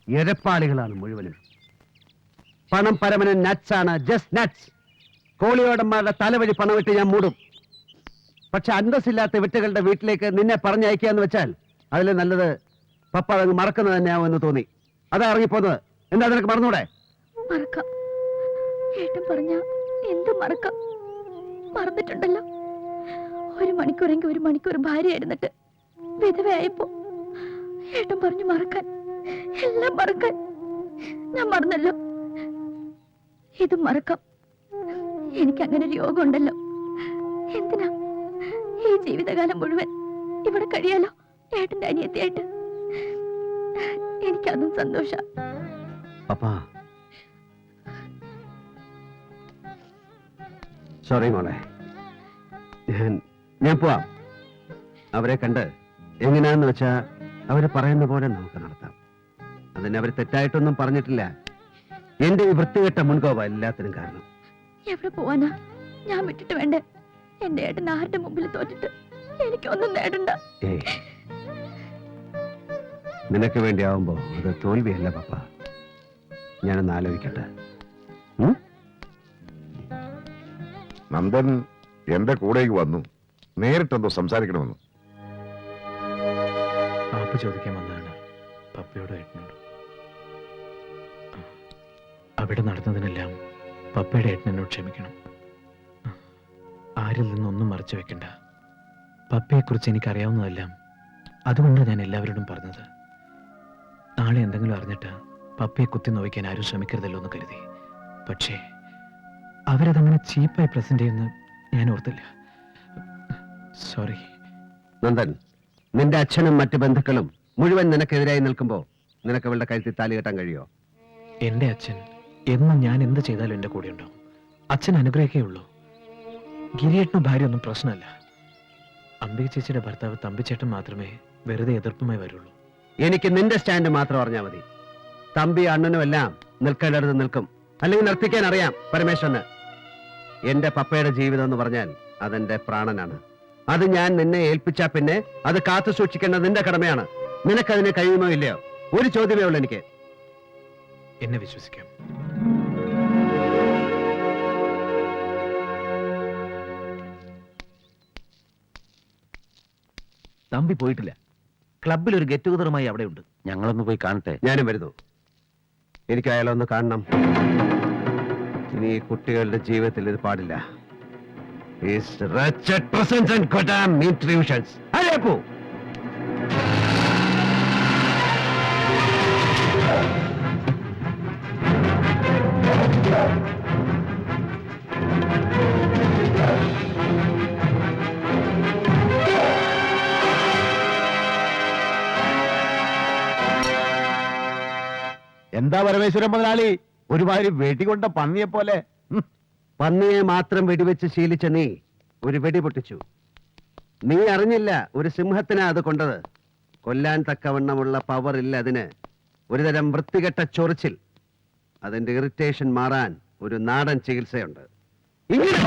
എരപ്പാളികളാണ് മുഴുവനും. പണം പരമന നട്സ് ആണ്, ജസ്റ്റ് നട്സ്. കോളിയോടന്മാരുടെ തലവഴി പണമിട്ട് ഞാൻ മൂടും. പക്ഷെ അന്തസ്സില്ലാത്ത വിട്ടുകളുടെ വീട്ടിലേക്ക് നിന്നെ പറഞ്ഞയക്കാന്ന് വെച്ചാൽ അതിൽ നല്ലത് പപ്പ അതങ്ങ് മറക്കുന്നത് തന്നെയാവുമെന്ന് തോന്നി. അതാ ഇറങ്ങിപ്പോന്നത്. എന്താ നിനക്ക് മറന്നൂടെ? മറക്കാം. ഏട്ടൻ പറഞ്ഞ എന്ത് മറക്കാം? മറന്നിട്ടുണ്ടല്ലോ. 1 മണിക്കൂറെങ്കിൽ 1 മണിക്കൂർ ഭാര്യയായിരുന്നിട്ട് വിധവയായപ്പോ ഏട്ടൻ പറഞ്ഞു മറക്കാൻ, എല്ലാം മറക്കാൻ. ഞാൻ മറന്നല്ലോ. ഇത് മറക്കാം. എനിക്ക് അങ്ങനെ ഒരു യോഗം ഉണ്ടല്ലോ. എന്തിനാ ഈ ജീവിതകാലം മുഴുവൻ ഇവിടെ കഴിയാലോ ഏട്ടന്റെ അനിയത്തിയായിട്ട്. എനിക്കതും സന്തോഷ. സോറി മോളെ, ഞാൻ പോവാം. അവരെ കണ്ട് എങ്ങനെയാന്ന് വെച്ചാ അവര് പറയുന്ന പോലെ നമുക്ക് നടത്താം. അതിന് അവർ തെറ്റായിട്ടൊന്നും പറഞ്ഞിട്ടില്ല. എന്റെ ഈ വൃത്തികെട്ട മുൻകോപ എല്ലാത്തിനും കാരണം. എവിടെ പോവാനാ? ഞാൻ വിട്ടിട്ട് വേണ്ടേ? എന്റെ ഏട്ടൻ ആരുടെ മുമ്പിൽ തോറ്റിട്ട് എനിക്കൊന്നും നേടണ്ട. നിനക്ക് വേണ്ടി ആവുമ്പോ അത് തോൽവിയല്ല പപ്പ. ഞാനൊന്ന് ആലോചിക്കട്ടെ. നന്ദൻ എന്റെ കൂടേക്ക് വന്നു. നേരിട്ടെന്തോ സംസാരിക്കണമെന്ന്. പാപ്പ ചോദിക്കാൻ വന്നതാണ് പപ്പയോടും ഏട്ടനോടും. അവിടെ നടന്നതിനെല്ലാം പപ്പയുടെ ഏട്ടനോട് ക്ഷമിക്കണം. ആരിൽ നിന്നൊന്നും മറച്ചു വെക്കണ്ട. പപ്പയെക്കുറിച്ച് എനിക്കറിയാവുന്നതെല്ലാം അതുകൊണ്ടാണ് ഞാൻ എല്ലാവരോടും പറഞ്ഞത്. നാളെ എന്തെങ്കിലും അറിഞ്ഞിട്ട് പപ്പയെ കുത്തി നോവിക്കാൻ ആരും ശ്രമിക്കരുതല്ലോ എന്ന് കരുതി. പക്ഷേ അവരതങ്ങനെ ചീപ്പായി പ്രസന്റ് ചെയ്യുന്ന ഞാൻ ഓർത്തില്ല. സോറി. നന്ദൻ, നിന്റെ അച്ഛനും മറ്റു ബന്ധുക്കളും മുഴുവൻ നിനക്കെതിരായി നിൽക്കുമ്പോ നിനക്ക് അവളുടെ കഴുത്തിൽ താലി കെട്ടാൻ കഴിയോ? എന്റെ അച്ഛൻ എന്നും ഞാൻ എന്ത് ചെയ്താലും എന്റെ കൂടെ ഉണ്ടാവും. അച്ഛൻ അനുഗ്രഹിക്കേ ഉള്ളൂ. ഗിരിയേട്ടനും ഭാര്യ ഒന്നും പ്രശ്നമല്ല. അംബിക ചേച്ചിയുടെ ഭർത്താവ് തമ്പിച്ചേട്ടൻ മാത്രമേ വെറുതെ എതിർപ്പുമായി വരുള്ളൂ. എനിക്ക് നിന്റെ സ്റ്റാൻഡ് മാത്രം അറിഞ്ഞാൽ മതി. തമ്പി അണ്ണനും എല്ലാം നിൽക്കേണ്ടടുത്ത് നിൽക്കും. അല്ലെങ്കിൽ നിർത്തിക്കാൻ അറിയാം പരമേശ്വരന്. എന്റെ പപ്പയുടെ ജീവിതം എന്ന് പറഞ്ഞാൽ അതെന്റെ പ്രാണനാണ്. അത് ഞാൻ നിന്നെ ഏൽപ്പിച്ചാ പിന്നെ അത് കാത്തു സൂക്ഷിക്കേണ്ടത് നിന്റെ കടമയാണ്. നിനക്കതിന് കഴിയുമോ ഇല്ലയോ? ഒരു ചോദ്യമേ ഉള്ളൂ എനിക്ക്. എന്നെ വിശ്വസിക്കാം. തമ്പി പോയിട്ടില്ല. ക്ലബിൽ ഒരു ഗെറ്റ് ടുഗദറുമായി അവിടെ ഉണ്ട്. ഞങ്ങളൊന്ന് പോയി കാണട്ടെ. ഞാനും വരുന്നു. എനിക്ക് അയാളൊന്ന് കാണണം. ഇനി കുട്ടികളുടെ ജീവിതത്തിൽ ഇത് പാടില്ല. എന്താ പരമേശ്വരൻ മുതലാളി, ഒരുമാതിരി വെടികൊണ്ട പന്നിയെ പോലെ? പന്നിയെ മാത്രം വെടിവെച്ച് ശീലിച്ച നീ ഒരു വെടി പൊട്ടിച്ചു. നീ അറിഞ്ഞില്ല ഒരു സിംഹത്തിനാ അത് കൊണ്ടത്. കൊല്ലാൻ തക്കവണ്ണമുള്ള പവർ ഇല്ല അതിന്. ഒരുതരം വൃത്തികെട്ട ചൊറിച്ചിൽ. അതിന്റെ ഇറിറ്റേഷൻ മാറാൻ ഒരു നാടൻ ചികിത്സയുണ്ട്. ഇങ്ങനെ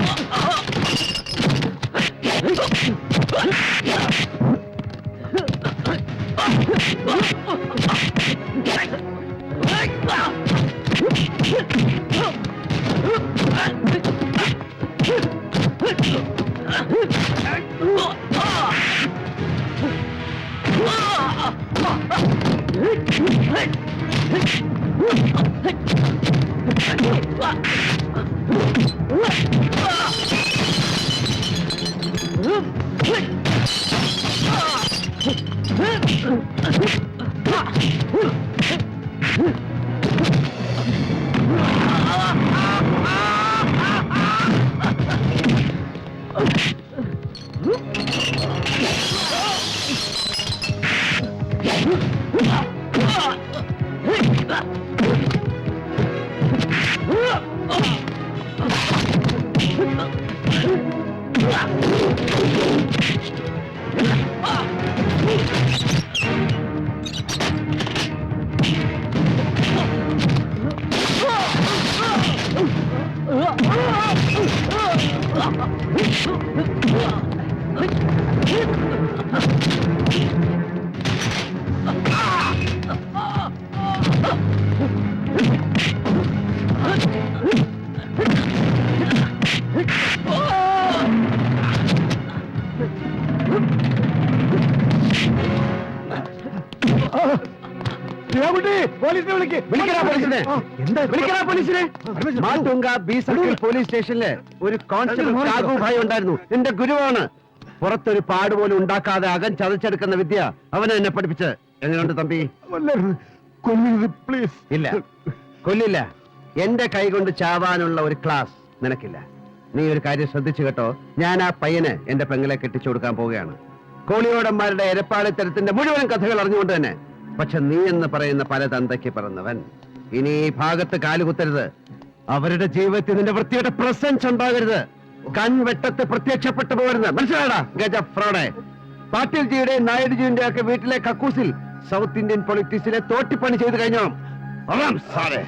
പോലീസിനെ വിളിക്ക്. വിളിക്കടാ പോലീസിനെ. എന്താ വിളിക്കടാ പോലീസിനെ. മാട്ടുങ്ക ബി സർക്കിൾ പോലീസ് സ്റ്റേഷനില് ഒരു കോൺസ്റ്റബിൾ കാഗു ഭായ് ഉണ്ടായിരുന്നു. എന്റെ ഗുരുവാണ്. പുറത്തൊരു പാട് പോലും ഉണ്ടാക്കാതെ അകം ചതച്ചെടുക്കുന്ന വിദ്യ അവനെ എന്നെ പഠിപ്പിച്ച്. എങ്ങനെയുണ്ട് തമ്പി? കൊല്ലരുത് പ്ലീസ്. ഇല്ല, കൊല്ലില്ല. എന്റെ കൈ കൊണ്ട് ചാവാനുള്ള ഒരു ക്ലാസ് നിനക്കില്ല. നീ ഒരു കാര്യം ശ്രദ്ധിച്ചു കേട്ടോ. ഞാൻ ആ പയ്യന് എന്റെ പെങ്ങളെ കെട്ടിച്ചു കൊടുക്കാൻ പോവുകയാണ്. കോളിയോടന്മാരുടെ എരപ്പാളിത്തരത്തിന്റെ മുഴുവൻ കഥകൾ അറിഞ്ഞുകൊണ്ട് തന്നെ. പക്ഷെ നീ എന്ന് പറയുന്ന പല തന്തയ്ക്ക് പിറന്നവൻ ഇനി ഈ ഭാഗത്ത് കാലുകുത്തരുത്. അവരുടെ ജീവിതത്തിൽ നിന്റെ വൃത്തിയുടെ പ്രസൻസ് ഉണ്ടാകരുത്. കൺവെട്ടത്ത് പ്രത്യക്ഷപ്പെട്ടു പോകരുത്. മനസ്സിലാടാ ഗജ ഫ്രോഡെ. പാട്ടീൽജിയുടെയും നായിഡുജിയുടെ ഒക്കെ വീട്ടിലെ കക്കൂസിൽ സൗത്ത് ഇന്ത്യൻ പൊളിറ്റിക്സിലെ തോട്ടിപ്പണി ചെയ്ത് കഴിഞ്ഞോ? സാറേ,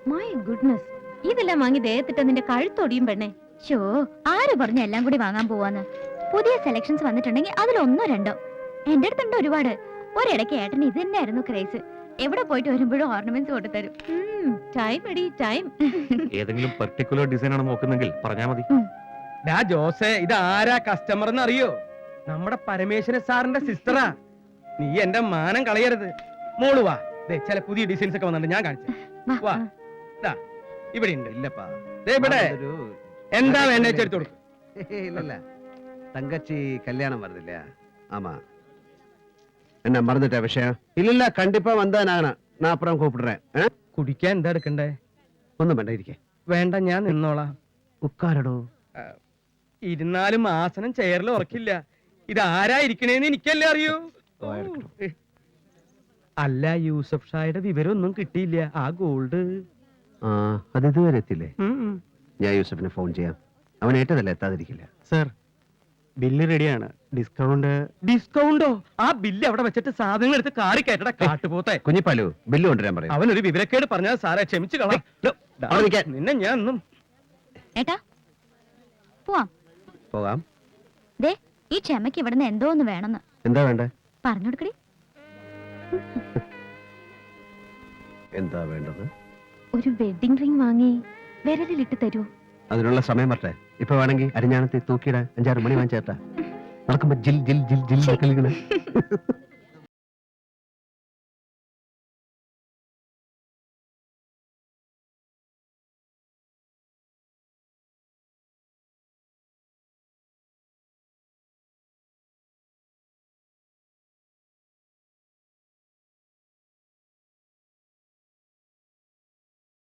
മൈ ഗുഡ്നസ്, ഇതെല്ലാം വാങ്ങി ദേഹത്തിട്ട് നിന്റെ കഴുത്തൊടിയും പെണ്ണെ. ഷോ, ആര് പറഞ്ഞ എല്ലാം കൂടി വാങ്ങാൻ പോവാന്ന്? പുതിയ സെലക്ഷൻസ് വന്നിട്ടുണ്ടെങ്കിൽ അതിലൊന്നോ രണ്ടോ. എന്റെ അടുത്തുണ്ട് ഒരുപാട്. ഒരിടയ്ക്ക് ഏട്ടന് ഇത് തന്നെയായിരുന്നു ക്രേസ്. എവിടെ പോയിട്ട് വരുമ്പോഴും ഓർണമെന്റ്സ് കൊണ്ടുതരും. ടൈം എടി ടൈം. ഏതെങ്കിലും പെർട്ടിക്കുലർ ഡിസൈൻ ആണ് നോക്കുന്നെങ്കിൽ പറഞ്ഞാ മതി. ജോസേ, ഇത് ആരാ കസ്റ്റമർ എന്ന് അറിയോ? നമ്മുടെ പരമേശ്വര സാറിന്റെ സിസ്റ്ററാ. നീ എന്റെ മാനം കളയരുത്. മോള് വാ, ദേ ചില പുതിയ ഡിസൈൻസ് ഒക്കെ വന്നിട്ട് ഞാൻ കാണിച്ചു. വാ, ദാ ഇവിടെ ഉണ്ട്. ഇല്ലപ്പാ. ദേ ഇവിടെ എന്താ വേണ്ട എടുത്തു കൊടുക്കും. இல்ல தங்கச்சி கல்யாணம் வருது இல்லையா? ஆமா. என்ன மறந்துட்ட விஷயம்? இல்ல கண்டிப்பா வந்தா நான் அப்புறம் கூப்பிடுறேன். കുടിക്കാൻ എന്താ എടുക്കണ്ടേ? ഒന്നും വേണ്ട, ഇരിക്കേ. വേണ്ട, ഞാൻ നിന്നോളാം. ഉക്കാരടോ. ഇരുന്നാലും ആസനം ചെയറിൽ ഉറക്കില്ല. ഇത് ആരാ ഇരിക്കണേന്ന് എനിക്കല്ലേ അറിയൂ. അല്ല, യൂസഫ് ഷായുടെ വിവരം ഒന്നും കിട്ടിയില്ല. ആ ഗോൾഡ് അത് ഇതുവരെ എത്തില്ലേ? ഞാൻ യൂസഫിന് ഫോൺ ചെയ്യാം. അവൻ ഏറ്റതല്ല, എത്താതിരിക്കില്ല. സർ, ബില്ല് റെഡിയാണ്. ഡിസ്കൗണ്ടോ? ആ ബില്ല് അവിടെ വെച്ചിട്ട് സാധനങ്ങൾ എടുത്ത് കാറി കയറ്റട കാട്ടുപോത്തെ. കുഞ്ഞിപ്പാലു, ബില്ല് കൊണ്ടുവരാൻ പറയാം. അവനൊരു വിവരക്കേട് പറഞ്ഞാൽ സാറേ ക്ഷമിച്ചു കളാം. അവിടെ നിൽക്കാൻ. നിന്നെ ഞാൻ ഒന്നും. ഏട്ടാ, പോവാം. പോകാം. ദേ, ഈ ക്ഷമയ്ക്ക് ഇവിടുന്ന് എന്തോ ഒന്ന് വേണമെന്ന് എന്താ വേണ്ടേ? പറഞ്ഞു കൊടുക്കടി. എന്താ വേണ്ടത്? ഒരു വെഡിങ് റിംഗ് വാങ്ങി വിരലിലിട്ട് തരൂ. അതിനുള്ള സമയം വരട്ടെ. ഇപ്പൊ വേണമെങ്കിൽ അരിഞ്ഞാണത്തി തൂക്കിയിടാൻ 5-6 മണി വാങ്ങിച്ചേട്ടാ. നടക്കുമ്പോ ജിൽ ജിൽ ജിൽ ജിൽ കളിക്കണേ.